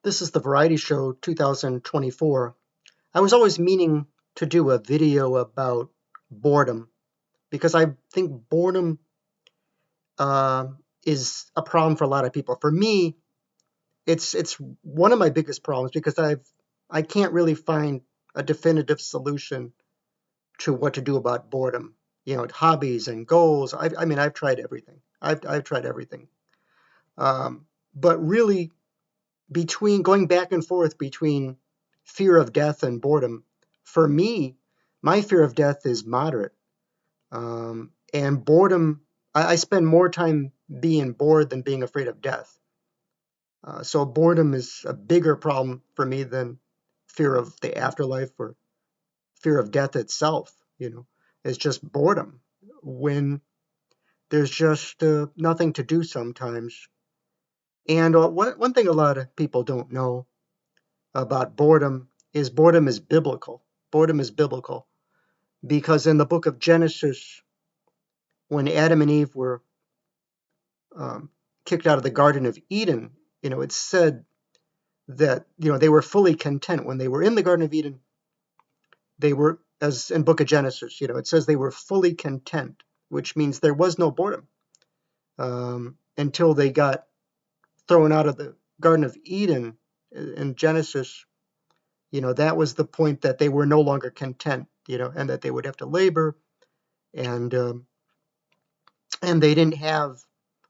This is the Variety Show 2024. I was always meaning to do a video about boredom because I think boredom uh, is a problem for a lot of people. For me, it's one of my biggest problems because I can't really find a definitive solution to what to do about boredom. Hobbies and goals. I mean, I've tried everything. I've tried everything. Um, but really, between going back and forth between fear of death and boredom, for me, my fear of death is moderate. And boredom, I spend more time being bored than being afraid of death. So boredom is a bigger problem for me than fear of the afterlife or fear of death itself. It's just boredom when there's just nothing to do sometimes. And one thing a lot of people don't know about boredom is biblical. Boredom is biblical because in the book of Genesis, when Adam and Eve were um, kicked out of the Garden of Eden, it said that they were fully content when they were in the Garden of Eden. They were, as in book of Genesis, it says they were fully content, which means there was no boredom until they got thrown out of the Garden of Eden in Genesis. That was the point that they were no longer content, and that they would have to labor, and and they didn't have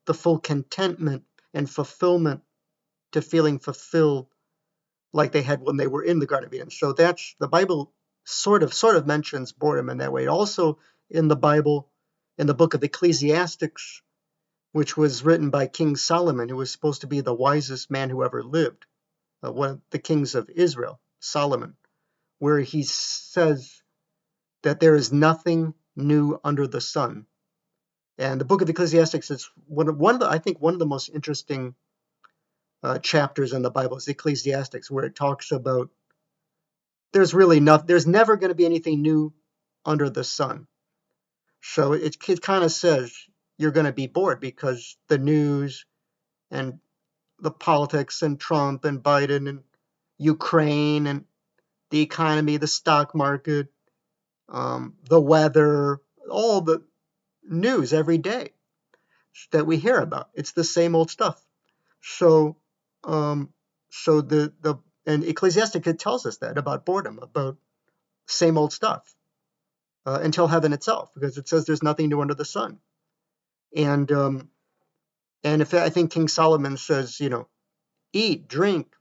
the full contentment and fulfillment to feeling fulfilled like they had when they were in the Garden of Eden. So that's the Bible sort of mentions boredom in that way. Also in the Bible, in the book of Ecclesiastics, which was written by King Solomon, who was supposed to be the wisest man who ever lived, one of the kings of Israel, Solomon, where he says that there is nothing new under the sun. And the book of Ecclesiastes is I think one of the most interesting chapters in the Bible is Ecclesiastes, where it talks about there's never going to be anything new under the sun. So it kind of says you're going to be bored because the news and the politics and Trump and Biden and Ukraine and the economy, the stock market, the weather, all the news every day that we hear about. It's the same old stuff. So, um, so the and Ecclesiastic it tells us that about boredom, about same old stuff until heaven itself, because it says there's nothing new under the sun. And if I think King Solomon says, eat, drink,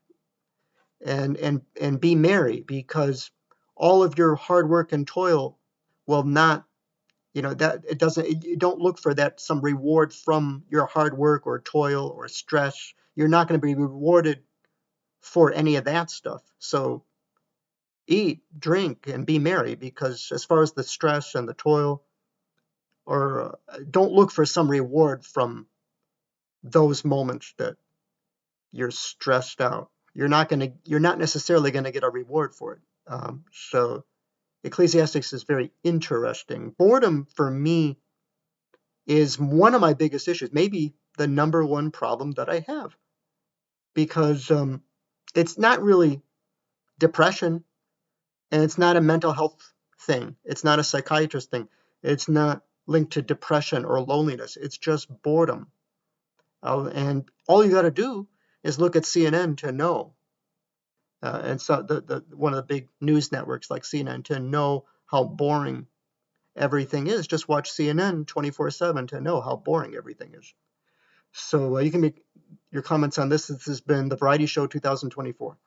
and be merry, because all of your hard work and toil will not, that it doesn't. You don't look for that some reward from your hard work or toil or stress. You're not going to be rewarded for any of that stuff. So eat, drink, and be merry, because as far as the stress and the toil, or don't look for some reward from those moments that you're stressed out. You're not necessarily going to get a reward for it. So Ecclesiastics is very interesting. Boredom for me is one of my biggest issues, maybe the number one problem that I have, because it's not really depression, and it's not a mental health thing. It's not a psychiatrist thing. It's not linked to depression or loneliness. It's just boredom. And all you got to do is look at CNN to know. And so the one of the big news networks like CNN to know how boring everything is. Just watch CNN 24/7 to know how boring everything is. So you can make your comments on this. This has been the Variety Show 2024.